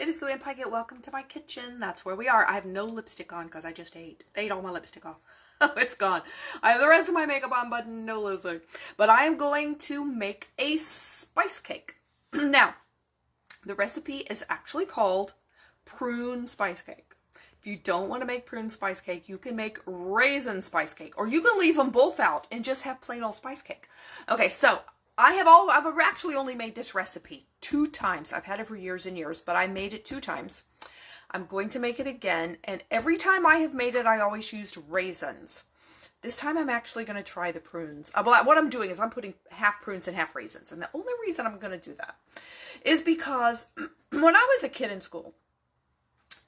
Ladies, Lou and Pike, welcome to my kitchen. That's where we are. I have no lipstick on because I just ate all my lipstick off. Oh, it's gone. I have the rest of my makeup on, but no lipstick. But I am going to make a spice cake. Now, the recipe is actually called prune spice cake. If you don't want to make prune spice cake, you can make raisin spice cake, or you can leave them both out and just have plain old spice cake. Okay, so I've actually only made this recipe 2 times. I've had it for years and years, but I made it 2 times. I'm going to make it again, and every time I have made it, I always used raisins. This time I'm actually going to try the prunes. What I'm doing is I'm putting half prunes and half raisins, and the only reason I'm going to do that is because when I was a kid in school,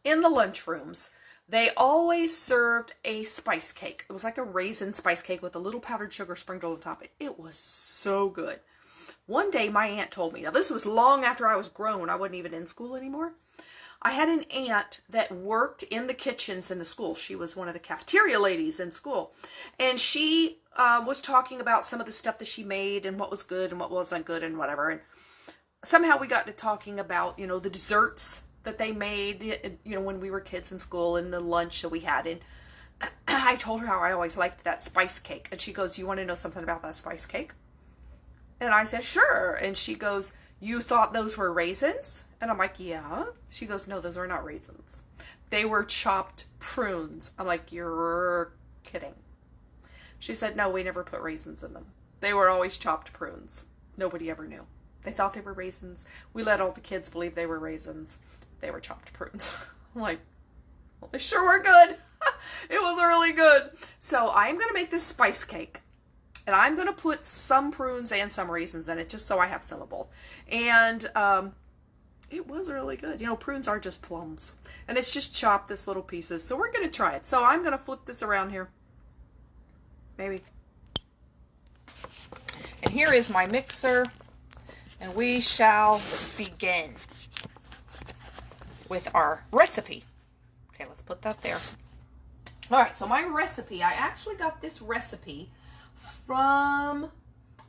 in the lunchrooms, they always served a spice cake. It was like a raisin spice cake with a little powdered sugar sprinkled on top. It was so good. One day my aunt told me, now this was long after I was grown, I wasn't even in school anymore. I had an aunt that worked in the kitchens in the school. She was one of the cafeteria ladies in school. And she was talking about some of the stuff that she made and what was good and what wasn't good and whatever. And somehow we got to talking about, the desserts that they made, when we were kids in school, and the lunch that we had. And I told her how I always liked that spice cake. And she goes, "You want to know something about that spice cake?" And I said, "Sure." And she goes, "You thought those were raisins?" And I'm like, "Yeah." She goes, "No, those are not raisins. They were chopped prunes." I'm like, "You're kidding." She said, "No, we never put raisins in them. They were always chopped prunes. Nobody ever knew. They thought they were raisins. We let all the kids believe they were raisins. They were chopped prunes." I'm like, well, they sure were good. It was really good. So I'm going to make this spice cake. And I'm going to put some prunes and some raisins in it, just so I have some of both. And it was really good. Prunes are just plums. And it's just chopped this little pieces. So we're going to try it. So I'm going to flip this around here. Maybe. And here is my mixer. And we shall begin with our recipe. Okay, let's put that there. All right, so my recipe, I actually got this recipe from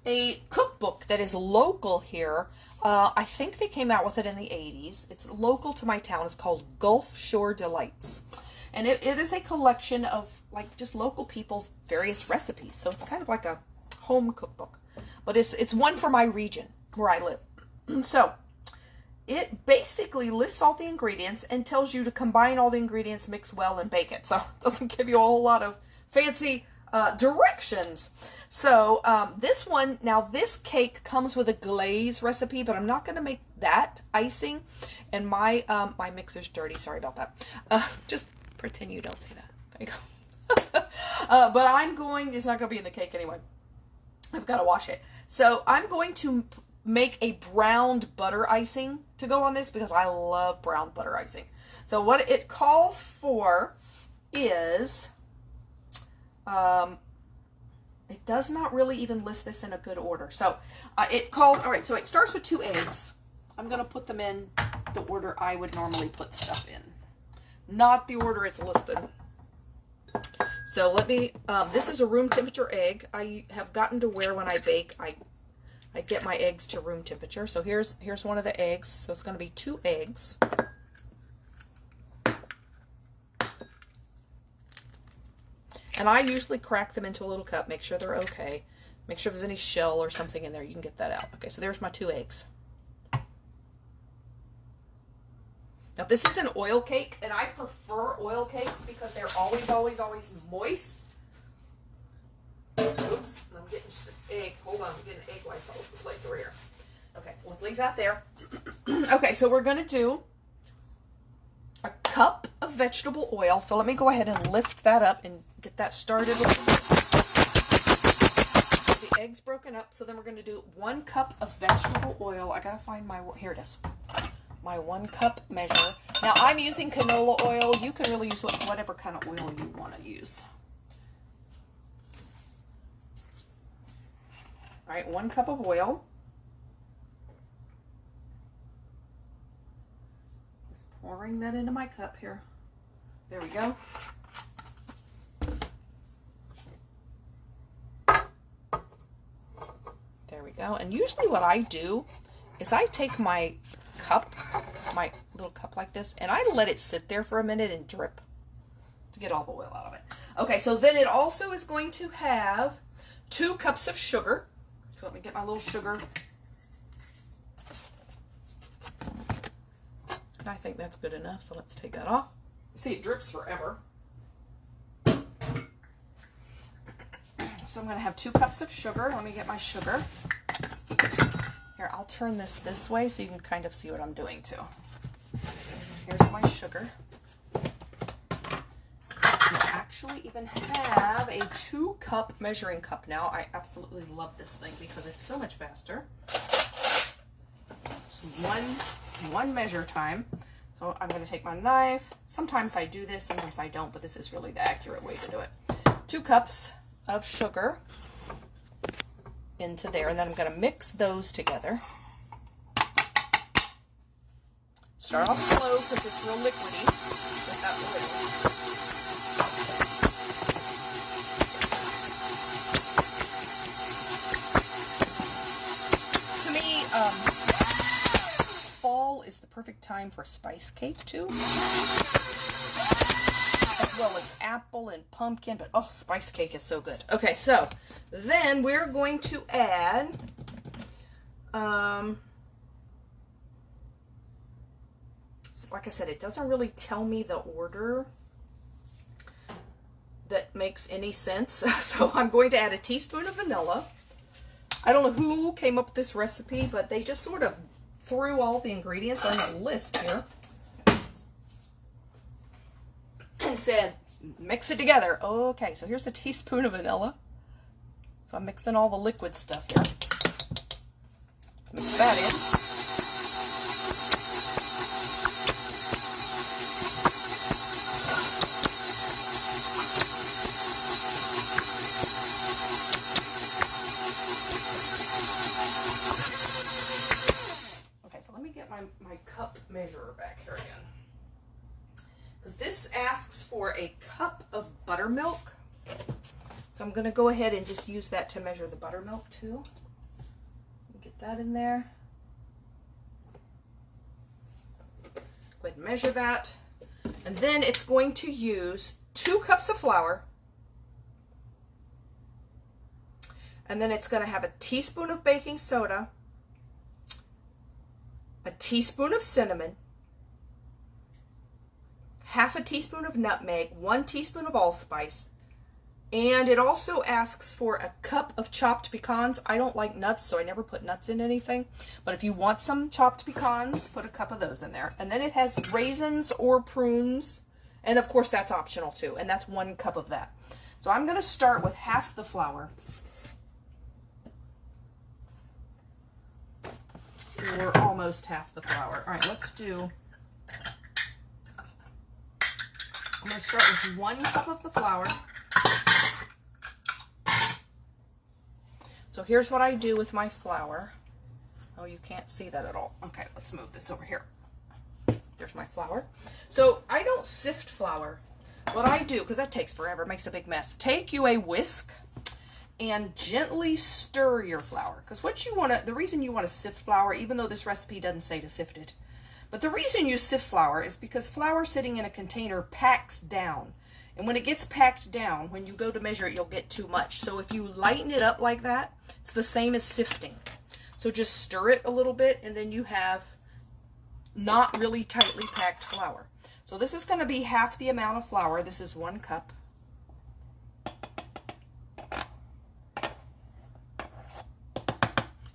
a cookbook that is local here. I think they came out with it in the 80s. It's local to my town. It's called Gulf Shore Delights. And it is a collection of just local people's various recipes. So it's kind of like a home cookbook. But it's one for my region where I live. So it basically lists all the ingredients and tells you to combine all the ingredients, mix well, and bake it. So it doesn't give you a whole lot of fancy directions. So this one, now this cake comes with a glaze recipe, but I'm not going to make that icing. And my my mixer's dirty. Sorry about that. Just pretend you don't see that. There you go. But it's not going to be in the cake anyway. I've got to wash it. So I'm going to make a browned butter icing to go on this because I love browned butter icing. So what it calls for is, it does not really even list this in a good order. So all right, so it starts with 2 eggs. I'm going to put them in the order I would normally put stuff in, not the order it's listed. So let me, this is a room temperature egg. I have gotten to where when I bake, I get my eggs to room temperature. So here's one of the eggs. So it's going to be 2 eggs. And I usually crack them into a little cup, make sure they're okay. Make sure if there's any shell or something in there, you can get that out. Okay, so there's my 2 eggs. Now this is an oil cake, and I prefer oil cakes because they're always, always, always moist. Oops, I'm getting just an egg. Hold on, I'm getting egg whites all over the place over here. Okay, so let's leave that there. Okay, so we're going to do a cup of vegetable oil. So let me go ahead and lift that up and get that started. The eggs broken up, so then we're going to do 1 cup of vegetable oil. I got to find here it is. My 1 cup measure. Now I'm using canola oil. You can really use whatever kind of oil you want to use. All right, 1 cup of oil. Just pouring that into my cup here. There we go. There we go. And usually what I do is I take my cup, my little cup like this, and I let it sit there for a minute and drip to get all the oil out of it. Okay, so then it also is going to have 2 cups of sugar. So let me get my little sugar. And I think that's good enough, so let's take that off. See, it drips forever. So I'm going to have 2 cups of sugar. Let me get my sugar. Here, I'll turn this way so you can kind of see what I'm doing too. Here's my sugar. I actually even have a 2-cup measuring cup now. I absolutely love this thing because it's so much faster. It's one measure time. So I'm going to take my knife. Sometimes I do this, sometimes I don't, but this is really the accurate way to do it. 2 cups of sugar into there, and then I'm going to mix those together. Start off slow because it's real liquidy without the lid. To me, fall is the perfect time for spice cake too, as well as apple and pumpkin, but oh, spice cake is so good. Okay, so then we're going to add like I said, it doesn't really tell me the order that makes any sense. So I'm going to add a teaspoon of vanilla. I don't know who came up with this recipe, but they just sort of threw all the ingredients on the list here and said, mix it together. Okay, so here's a teaspoon of vanilla. So I'm mixing all the liquid stuff here. Mix that in. Okay, so let me get my cup measurer back here again. Because this asks for a cup of buttermilk. So I'm going to go ahead and just use that to measure the buttermilk too. Get that in there. Go ahead and measure that. And then it's going to use 2 cups of flour. And then it's going to have a teaspoon of baking soda, a teaspoon of cinnamon, half a teaspoon of nutmeg, 1 teaspoon of allspice, and it also asks for a cup of chopped pecans. I don't like nuts, so I never put nuts in anything, but if you want some chopped pecans, put a cup of those in there. And then it has raisins or prunes, and of course that's optional too, and that's 1 cup of that. So I'm going to start with half the flour, or almost half the flour. All right, let's do, I'm going to start with 1 cup of the flour. So here's what I do with my flour. Oh, you can't see that at all. Okay, let's move this over here. There's my flour. So I don't sift flour. What I do, because that takes forever, makes a big mess. Take you a whisk and gently stir your flour. Because what you want to, the reason you want to sift flour, even though this recipe doesn't say to sift it, but the reason you sift flour is because flour sitting in a container packs down. And when it gets packed down, when you go to measure it, you'll get too much. So if you lighten it up like that, it's the same as sifting. So just stir it a little bit, and then you have not really tightly packed flour. So this is going to be half the amount of flour. This is 1 cup.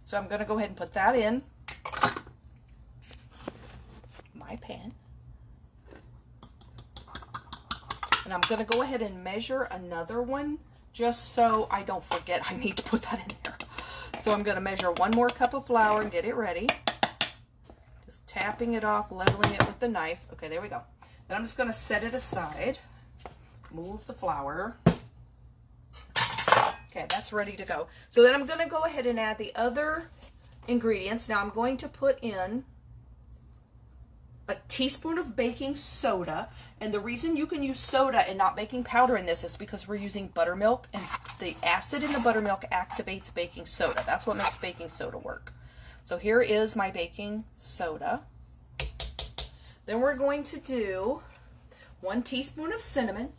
So I'm going to go ahead and put that in my pan. And I'm going to go ahead and measure another one just so I don't forget I need to put that in there. So I'm going to measure 1 more cup of flour and get it ready. Just tapping it off, leveling it with the knife. Okay, there we go. Then I'm just going to set it aside. Move the flour. Okay, that's ready to go. So then I'm going to go ahead and add the other ingredients. Now I'm going to put in a teaspoon of baking soda, and the reason you can use soda and not baking powder in this is because we're using buttermilk, and the acid in the buttermilk activates baking soda. That's what makes baking soda work. So here is my baking soda. Then we're going to do 1 teaspoon of cinnamon.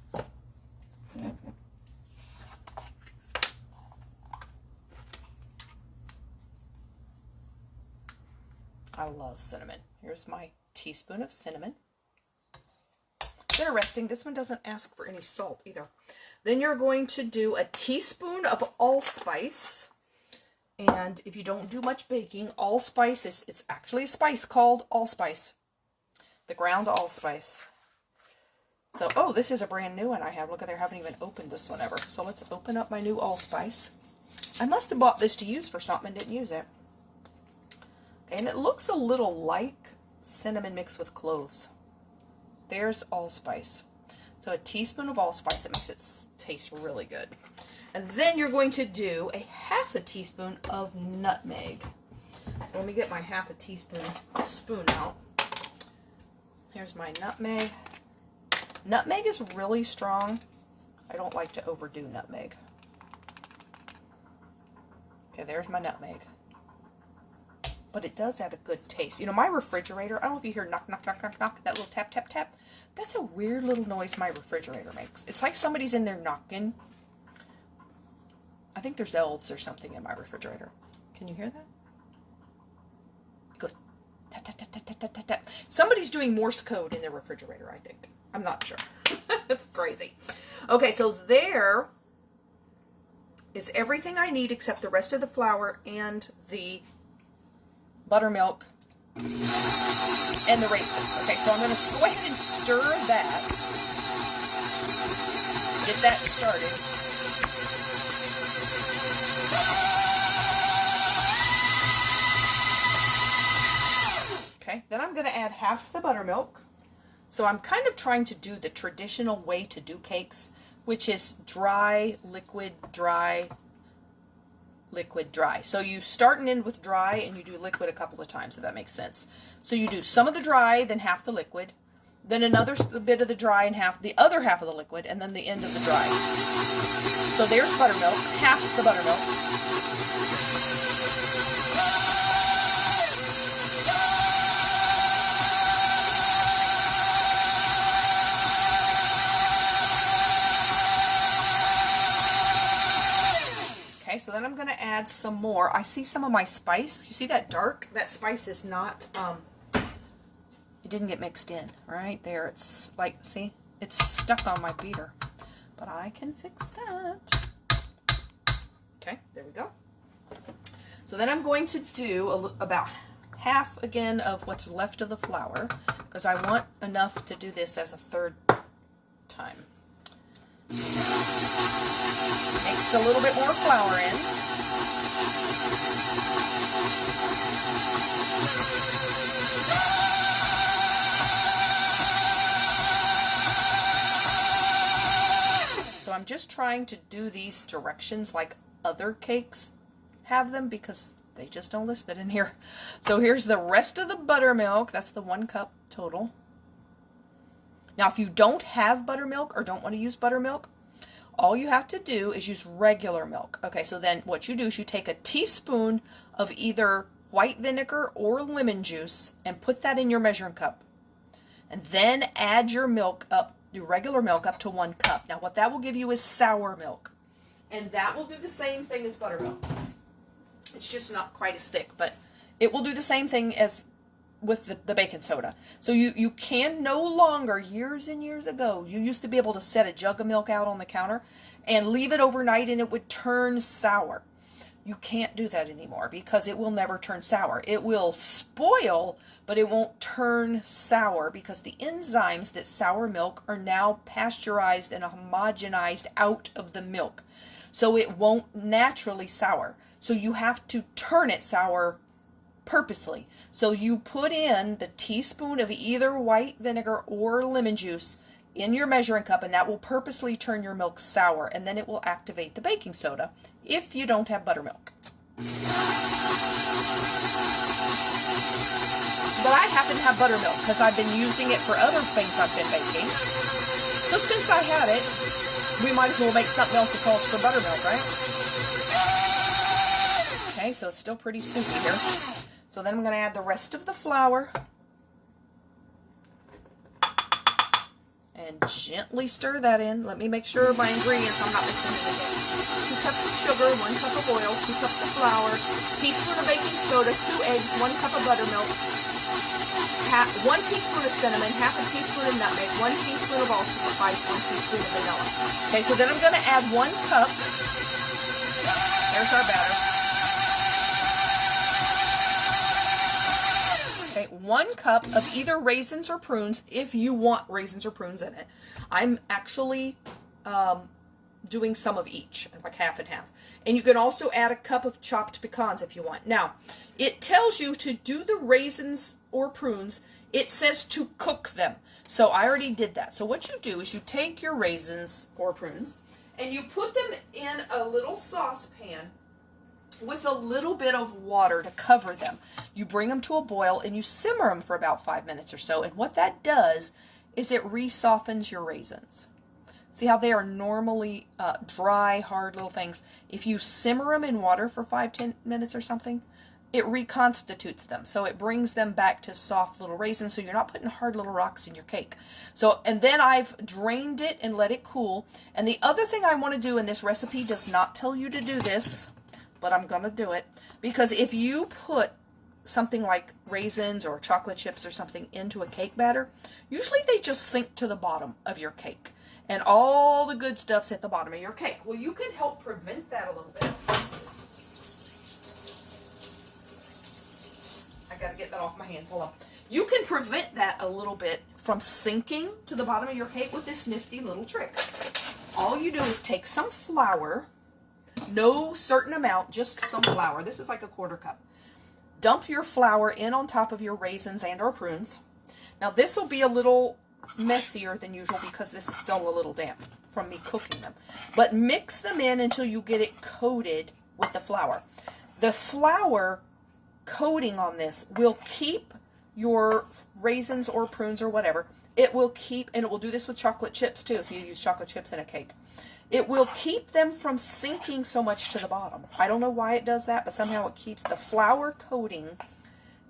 I love cinnamon. Here's my teaspoon of cinnamon. Interesting, this one doesn't ask for any salt either. Then you're going to do a teaspoon of allspice. And if you don't do much baking, allspice is, it's actually a spice called allspice. The ground allspice. So, oh, this is a brand new one I have. Look at there, I haven't even opened this one ever. So let's open up my new allspice. I must have bought this to use for something and didn't use it. And it looks a little like cinnamon mixed with cloves. There's allspice. So a teaspoon of allspice. It makes it taste really good. And then you're going to do a 1/2 teaspoon of nutmeg. So let me get my 1/2 teaspoon spoon out. Here's my nutmeg. Nutmeg is really strong. I don't like to overdo nutmeg. Okay, there's my nutmeg. But it does add a good taste. You know, my refrigerator, I don't know if you hear knock, knock, knock, knock, knock, that little tap, tap, tap. That's a weird little noise my refrigerator makes. It's like somebody's in there knocking. I think there's elves or something in my refrigerator. Can you hear that? It goes tap, tap, tap, tap, tap, tap, tap, tap. Somebody's doing Morse code in their refrigerator, I think. I'm not sure. It's crazy. Okay, so there is everything I need except the rest of the flour and the buttermilk and the raisins. Okay, so I'm going to go ahead and stir that. Get that started. Okay, then I'm going to add 1/2 the buttermilk. So I'm kind of trying to do the traditional way to do cakes, which is dry, liquid, dry, liquid, dry. So you starting in with dry and you do liquid a couple of times, if that makes sense. So you do some of the dry, then 1/2 the liquid, then another bit of the dry and the other 1/2 of the liquid, and then the end of the dry. So there's buttermilk, 1/2 the buttermilk. Okay, so then I'm going to add some more. I see some of my spice. You see that dark? That spice is not, it didn't get mixed in. Right there, it's like, see? It's stuck on my beater. But I can fix that. Okay, there we go. So then I'm going to do about 1/2 again of what's left of the flour, because I want enough to do this as a 3rd time. Mix a little bit more flour in. So I'm just trying to do these directions like other cakes have them, because they just don't list it in here. So here's the rest of the buttermilk. That's the 1 cup total. Now, if you don't have buttermilk or don't want to use buttermilk, all you have to do is use regular milk. Okay, so then what you do is you take a teaspoon of either white vinegar or lemon juice and put that in your measuring cup. And then add your milk up, your regular milk up to 1 cup. Now, what that will give you is sour milk. And that will do the same thing as buttermilk. It's just not quite as thick, but it will do the same thing as with the baking soda. So you can no longer, years and years ago, you used to be able to set a jug of milk out on the counter and leave it overnight and it would turn sour. You can't do that anymore because it will never turn sour. It will spoil, but it won't turn sour because the enzymes that sour milk are now pasteurized and homogenized out of the milk. So it won't naturally sour. So you have to turn it sour purposely. So you put in the teaspoon of either white vinegar or lemon juice in your measuring cup, and that will purposely turn your milk sour, and then it will activate the baking soda if you don't have buttermilk. But I happen to have buttermilk because I've been using it for other things I've been baking. So since I had it, we might as well make something else that calls for buttermilk, right? Okay, so it's still pretty soupy here. So then I'm going to add the rest of the flour. and gently stir that in. Let me make sure my ingredients, I'm not missing anything. 2 cups of sugar, 1 cup of oil, 2 cups of flour, teaspoon of baking soda, 2 eggs, 1 cup of buttermilk, 1 teaspoon of cinnamon, half a teaspoon of nutmeg, 1 teaspoon of allspice, 1 teaspoon of vanilla. Okay, so then I'm going to add 1 cup. There's our batter. Okay, 1 cup of either raisins or prunes if you want raisins or prunes in it. I'm actually doing some of each, like half and half. And you can also add a cup of chopped pecans if you want. Now, it tells you to do the raisins or prunes. It says to cook them. So I already did that. So what you do is you take your raisins or prunes and you put them in a little saucepan with a little bit of water to cover them. You bring them to a boil and you simmer them for about 5 minutes or so. And what that does is it re-softens your raisins. See how they are normally dry, hard little things? If you simmer them in water for 5-10 minutes or something, it reconstitutes them. So it brings them back to soft little raisins, so you're not putting hard little rocks in your cake. So, and then I've drained it and let it cool. And the other thing I want to do, and this recipe does not tell you to do this, but I'm going to do it, because if you put something like raisins or chocolate chips or something into a cake batter, usually they just sink to the bottom of your cake. And all the good stuff's at the bottom of your cake. Well, you can help prevent that a little bit. I gotta get that off my hands. Hold on. You can prevent that a little bit from sinking to the bottom of your cake with this nifty little trick. All you do is take some flour, no certain amount, just some flour. This is like a 1/4 cup. Dump your flour in on top of your raisins and or prunes. Now this will be a little messier than usual because this is still a little damp from me cooking them. But mix them in until you get it coated with the flour. The flour coating on this will keep your raisins or prunes or whatever. It will keep, and it will do this with chocolate chips too if you use chocolate chips in a cake. It will keep them from sinking so much to the bottom. I don't know why it does that, but somehow it keeps the flour coating,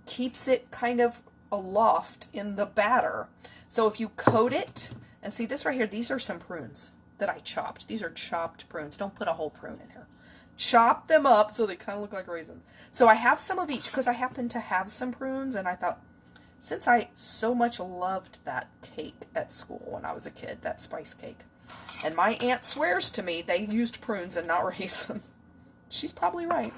keeps it kind of aloft in the batter. So if you coat it, and see this right here, these are some prunes that I chopped. These are chopped prunes. Don't put a whole prune in here. Chop them up so they kind of look like raisins. So I have some of each because I happen to have some prunes, and I thought, since I so much loved that cake at school when I was a kid, that spice cake, and my aunt swears to me they used prunes and not raisins. She's probably right.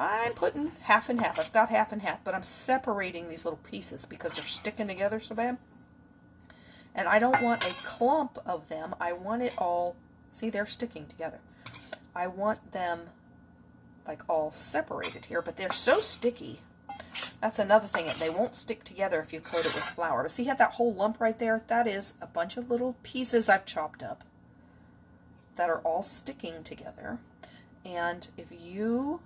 I'm putting half and half. I've got half and half, but I'm separating these little pieces because they're sticking together so bad. And I don't want a clump of them. I want it all, see, they're sticking together. I want them like all separated here, but they're so sticky. That's another thing. They won't stick together if you coat it with flour. But see, you have that whole lump right there? That is a bunch of little pieces I've chopped up that are all sticking together. And if you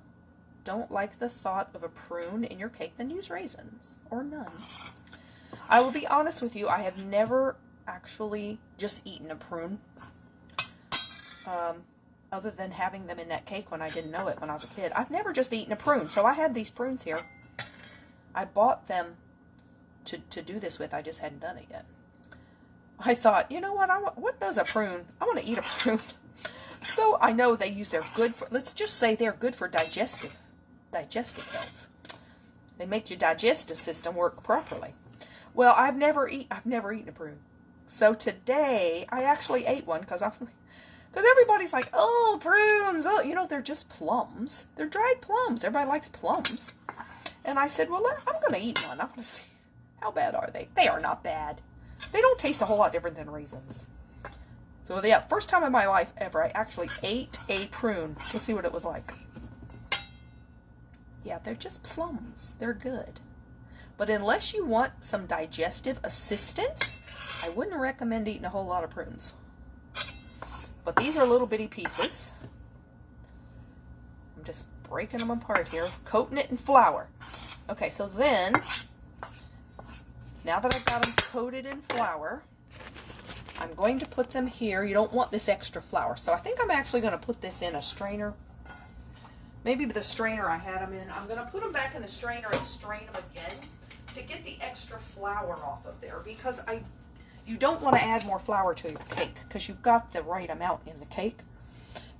don't like the thought of a prune in your cake, then use raisins or none. I will be honest with you, I have never actually just eaten a prune, other than having them in that cake when I didn't know it when I was a kid. I've never just eaten a prune, so I had these prunes here. I bought them to do this with, I just hadn't done it yet. I thought, you know what, what does a prune? I want to eat a prune. So I know they use, they're good for, let's just say they're good for digestive health. They make your digestive system work properly. Well, I've never eaten a prune. So today I actually ate one because everybody's like, oh, prunes, oh, you know, they're just plums. They're dried plums. Everybody likes plums. And I said, well, I'm going to eat one. I'm going to see, how bad are they? They are not bad. They don't taste a whole lot different than raisins. So yeah, first time in my life ever, I actually ate a prune to see what it was like. Yeah, they're just plums. They're good. But unless you want some digestive assistance, I wouldn't recommend eating a whole lot of prunes. But these are little bitty pieces. I'm just breaking them apart here, coating it in flour. Okay, so then, now that I've got them coated in flour, I'm going to put them here. You don't want this extra flour, so I think I'm actually going to put this in a strainer. Maybe the strainer I had them in. I'm going to put them back in the strainer and strain them again to get the extra flour off of there, because you don't want to add more flour to your cake because you've got the right amount in the cake.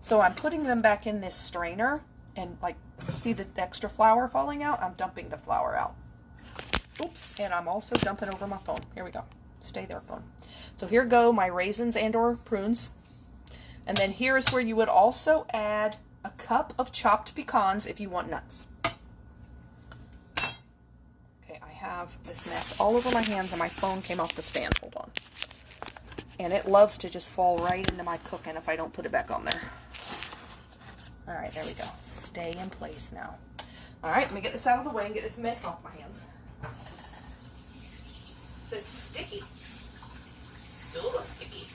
So I'm putting them back in this strainer, and like, see the extra flour falling out? I'm dumping the flour out. Oops, and I'm also dumping over my phone. Here we go. Stay there, phone. So here go my raisins and or prunes. And then here is where you would also add a cup of chopped pecans if you want nuts. Okay, I have this mess all over my hands and my phone came off the stand. Hold on. And it loves to just fall right into my cooking if I don't put it back on there. All right, there we go. Stay in place now. All right, let me get this out of the way and get this mess off my hands. It's sticky. So sticky.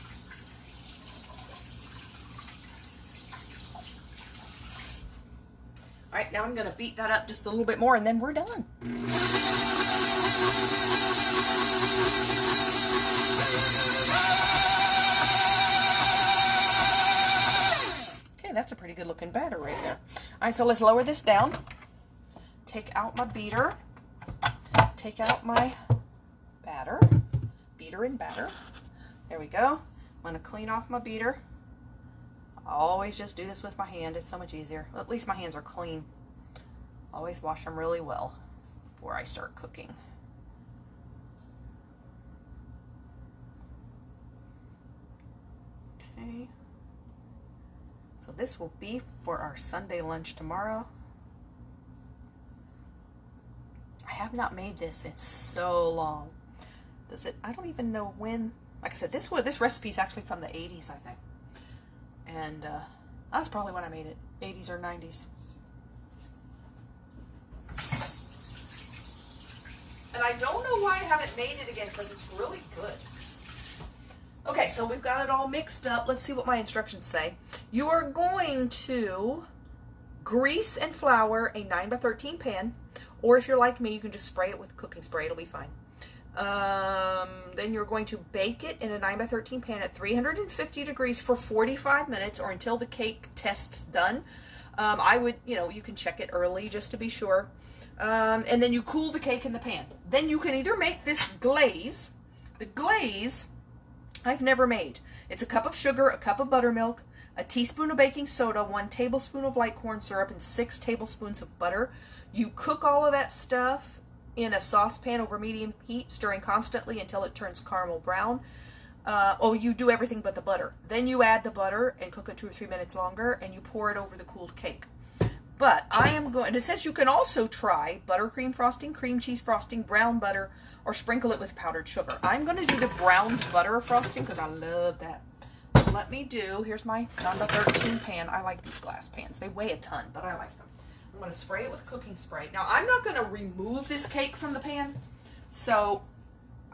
All right, now I'm going to beat that up just a little bit more and then we're done. Okay, that's a pretty good looking batter right there. All right, so let's lower this down. Take out my beater. Take out my batter. Beater and batter. There we go. I'm going to clean off my beater. I always just do this with my hand. It's so much easier. Well, at least my hands are clean. Always wash them really well before I start cooking. Okay. So this will be for our Sunday lunch tomorrow. I have not made this in so long. Does it? I don't even know when. Like I said, this recipe is actually from the 80s, I think. And that's probably when I made it, 80s or 90s. And I don't know why I haven't made it again, because it's really good. Okay, so we've got it all mixed up. Let's see what my instructions say. You are going to grease and flour a 9x13 pan, or if you're like me, you can just spray it with cooking spray. It'll be fine. Then you're going to bake it in a 9x13 pan at 350 degrees for 45 minutes or until the cake test's done. I would, you can check it early just to be sure. And then you cool the cake in the pan. Then you can either make this glaze. The glaze, I've never made. It's a cup of sugar, a cup of buttermilk, a teaspoon of baking soda, 1 tablespoon of light corn syrup, and 6 tablespoons of butter. You cook all of that stuff in a saucepan over medium heat, stirring constantly until it turns caramel brown. You do everything but the butter. Then you add the butter and cook it 2 or 3 minutes longer, and you pour it over the cooled cake. But I am going, and it says you can also try buttercream frosting, cream cheese frosting, brown butter, or sprinkle it with powdered sugar. I'm going to do the brown butter frosting because I love that. So let me do, here's my 9x13 pan. I like these glass pans. They weigh a ton, but I like them. I'm going to spray it with cooking spray. Now, I'm not going to remove this cake from the pan, so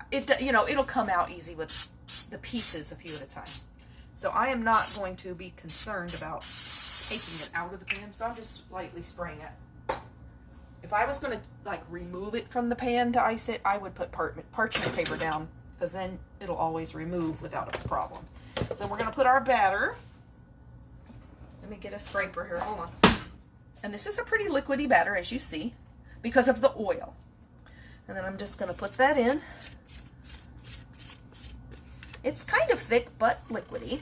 it'll come out easy with the pieces a few at a time. So I am not going to be concerned about taking it out of the pan, so I'm just lightly spraying it. If I was going to remove it from the pan to ice it, I would put parchment paper down, because then it'll always remove without a problem. So then we're going to put our batter. Let me get a scraper here. Hold on. And this is a pretty liquidy batter, as you see, because of the oil. And then I'm just going to put that in. It's kind of thick, but liquidy.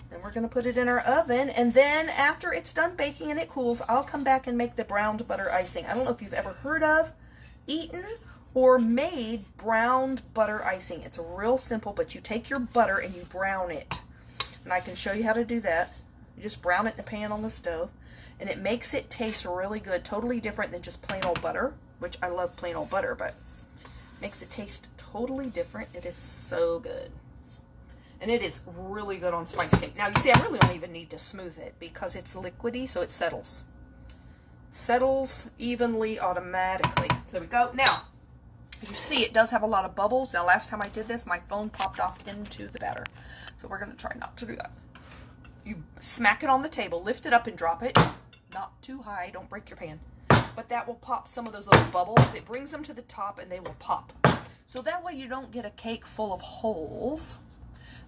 Then we're going to put it in our oven, and then after it's done baking and it cools, I'll come back and make the browned butter icing. I don't know if you've ever heard of, eaten, or made browned butter icing. It's real simple, but you take your butter and you brown it. And I can show you how to do that. You just brown it in the pan on the stove, and it makes it taste really good, totally different than just plain old butter, which I love plain old butter, but makes it taste totally different. It is so good. And it is really good on spice cake. Now, you see, I really don't even need to smooth it because it's liquidy, so it settles. Settles evenly, automatically. So there we go. Now, as you see, it does have a lot of bubbles. Now, last time I did this, my phone popped off into the batter. So we're going to try not to do that. You smack it on the table, lift it up and drop it. Not too high, don't break your pan. But that will pop some of those little bubbles. It brings them to the top and they will pop. So that way you don't get a cake full of holes.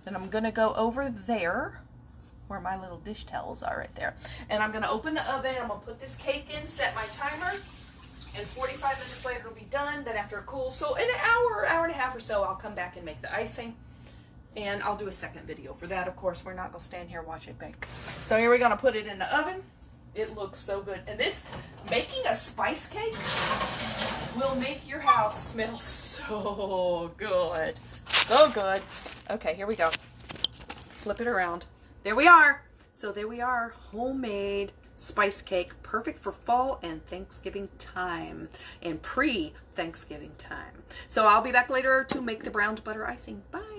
Then I'm going to go over there where my little dish towels are right there. And I'm going to open the oven. I'm going to put this cake in, set my timer. And 45 minutes later it'll be done. Then after it cools, so in an hour, hour and a half or so, I'll come back and make the icing. And I'll do a second video for that, of course. We're not going to stand here and watch it bake. So here we're going to put it in the oven. It looks so good. And this, making a spice cake will make your house smell so good. So good. Okay, here we go. Flip it around. There we are. So there we are. Homemade spice cake. Perfect for fall and Thanksgiving time. And pre-Thanksgiving time. So I'll be back later to make the browned butter icing. Bye.